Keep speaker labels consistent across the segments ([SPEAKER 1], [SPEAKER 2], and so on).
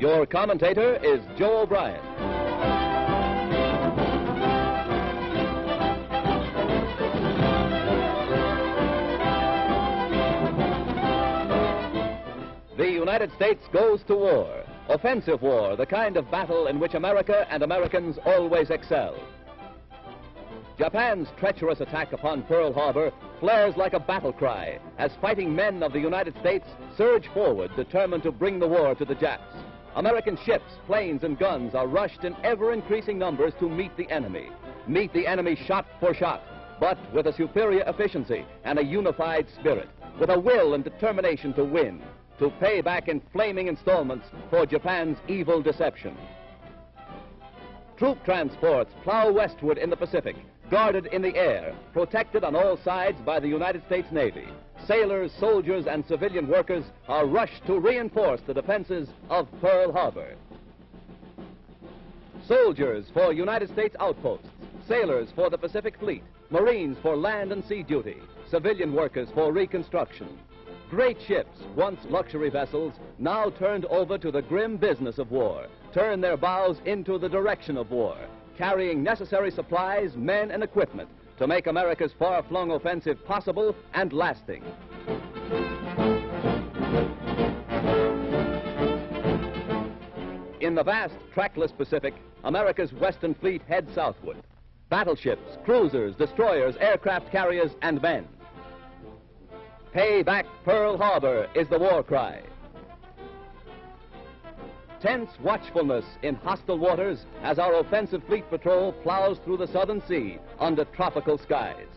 [SPEAKER 1] Your commentator is Joe O'Brien. The United States goes to war. Offensive war, the kind of battle in which America and Americans always excel. Japan's treacherous attack upon Pearl Harbor flares like a battle cry as fighting men of the United States surge forward, determined to bring the war to the Japs. American ships, planes, and guns are rushed in ever-increasing numbers to meet the enemy. Meet the enemy shot for shot, but with a superior efficiency and a unified spirit, with a will and determination to win, to pay back in flaming installments for Japan's evil deception. Troop transports plow westward in the Pacific, guarded in the air, protected on all sides by the United States Navy. Sailors, soldiers, and civilian workers are rushed to reinforce the defenses of Pearl Harbor. Soldiers for United States outposts, sailors for the Pacific Fleet, Marines for land and sea duty, civilian workers for reconstruction. Great ships, once luxury vessels, now turned over to the grim business of war, turn their bows into the direction of war, carrying necessary supplies, men, and equipment to make America's far-flung offensive possible and lasting. In the vast, trackless Pacific, America's Western Fleet heads southward. Battleships, cruisers, destroyers, aircraft carriers, and men. Pay back Pearl Harbor is the war cry. Tense watchfulness in hostile waters as our offensive fleet patrol plows through the Southern Sea under tropical skies.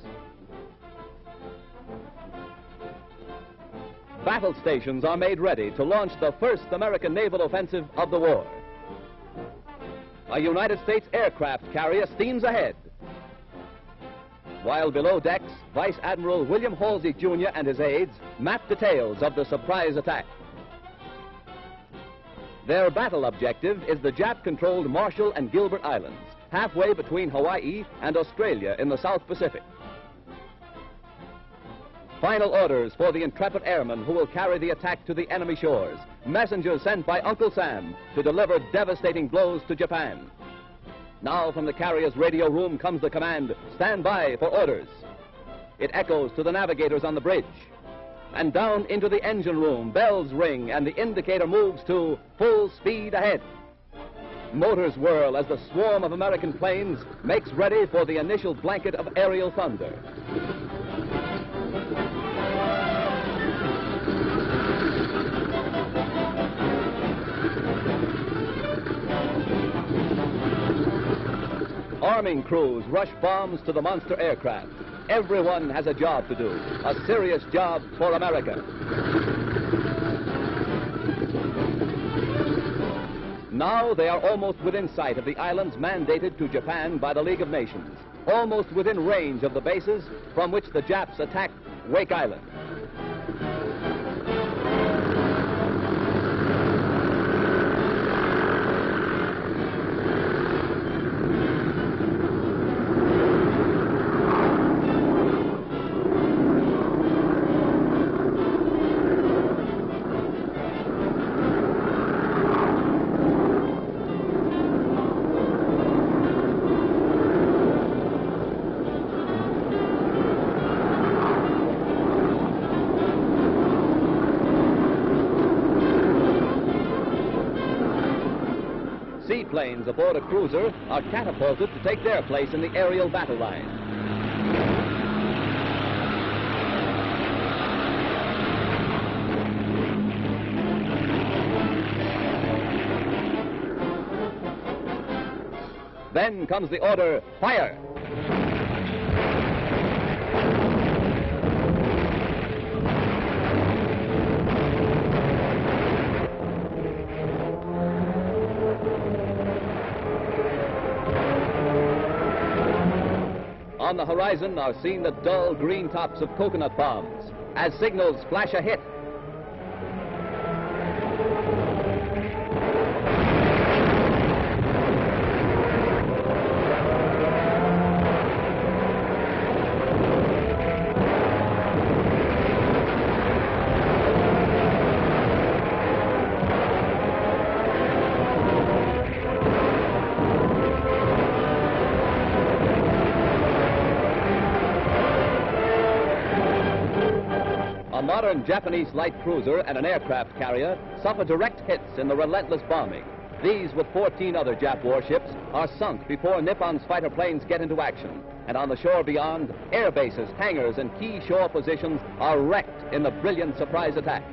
[SPEAKER 1] Battle stations are made ready to launch the first American naval offensive of the war. A United States aircraft carrier steams ahead, while below decks, Vice Admiral William Halsey, Jr. and his aides map details of the surprise attack. Their battle objective is the Jap-controlled Marshall and Gilbert Islands, halfway between Hawaii and Australia in the South Pacific. Final orders for the intrepid airmen who will carry the attack to the enemy shores. Messengers sent by Uncle Sam to deliver devastating blows to Japan. Now from the carrier's radio room comes the command, stand by for orders. It echoes to the navigators on the bridge. And down into the engine room, bells ring and the indicator moves to full speed ahead. Motors whirl as the swarm of American planes makes ready for the initial blanket of aerial thunder. Arming crews rush bombs to the monster aircraft. Everyone has a job to do, a serious job for America. Now they are almost within sight of the islands mandated to Japan by the League of Nations, almost within range of the bases from which the Japs attacked Wake Island. Seaplanes aboard a cruiser are catapulted to take their place in the aerial battle line. Then comes the order, fire! On the horizon are seen the dull green tops of coconut bombs as signals flash a hit. A modern Japanese light cruiser and an aircraft carrier suffer direct hits in the relentless bombing. These, with 14 other Jap warships, are sunk before Nippon's fighter planes get into action. And on the shore beyond, air bases, hangars, and key shore positions are wrecked in the brilliant surprise attack.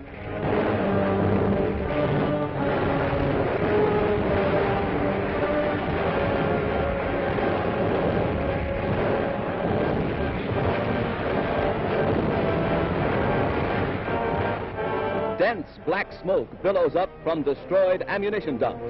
[SPEAKER 1] Dense black smoke billows up from destroyed ammunition dumps.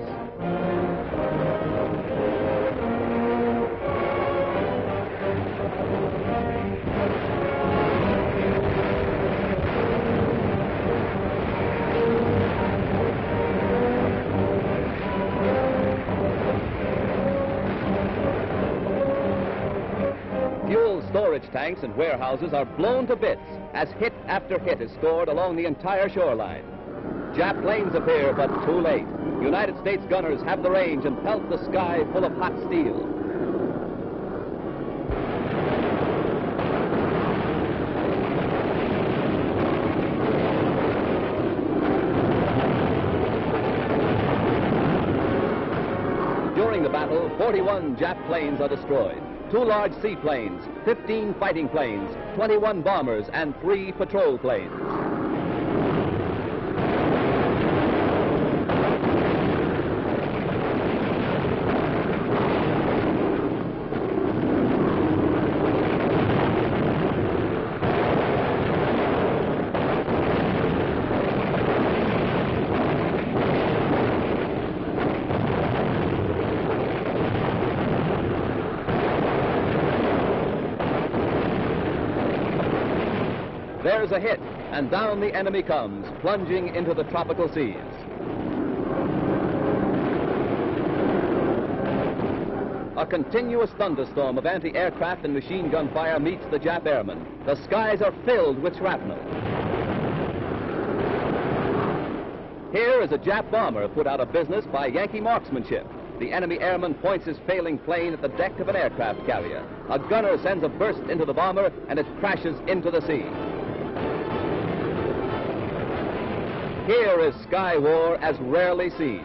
[SPEAKER 1] Fuel storage tanks and warehouses are blown to bits as hit after hit is scored along the entire shoreline. Jap planes appear, but too late. United States gunners have the range and pelt the sky full of hot steel. During the battle, 41 Jap planes are destroyed. 2 large seaplanes, 15 fighting planes, 21 bombers, and 3 patrol planes. There's a hit, and down the enemy comes, plunging into the tropical seas. A continuous thunderstorm of anti-aircraft and machine gun fire meets the Jap airmen. The skies are filled with shrapnel. Here is a Jap bomber put out of business by Yankee marksmanship. The enemy airman points his failing plane at the deck of an aircraft carrier. A gunner sends a burst into the bomber, and it crashes into the sea. Here is sky war as rarely seen.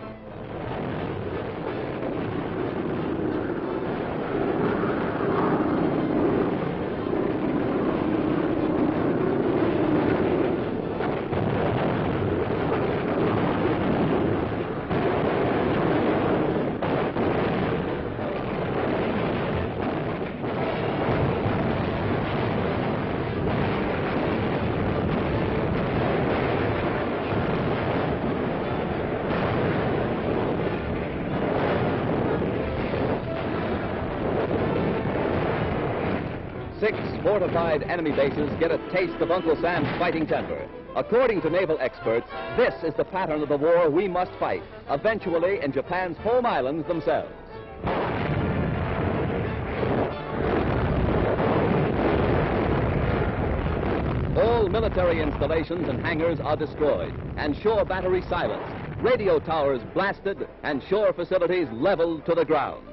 [SPEAKER 1] Six fortified enemy bases get a taste of Uncle Sam's fighting temper. According to naval experts, this is the pattern of the war we must fight, eventually in Japan's home islands themselves. All military installations and hangars are destroyed, and shore batteries silenced, radio towers blasted, and shore facilities leveled to the ground.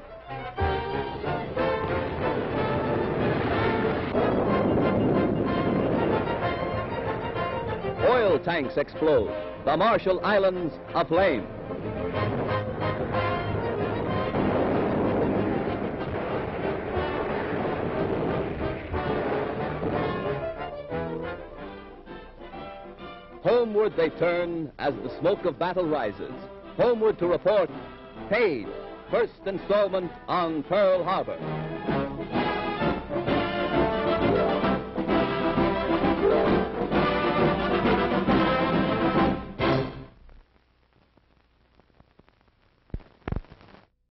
[SPEAKER 1] Oil tanks explode, the Marshall Islands aflame. Homeward they turn as the smoke of battle rises. Homeward to report, paid, first installment on Pearl Harbor.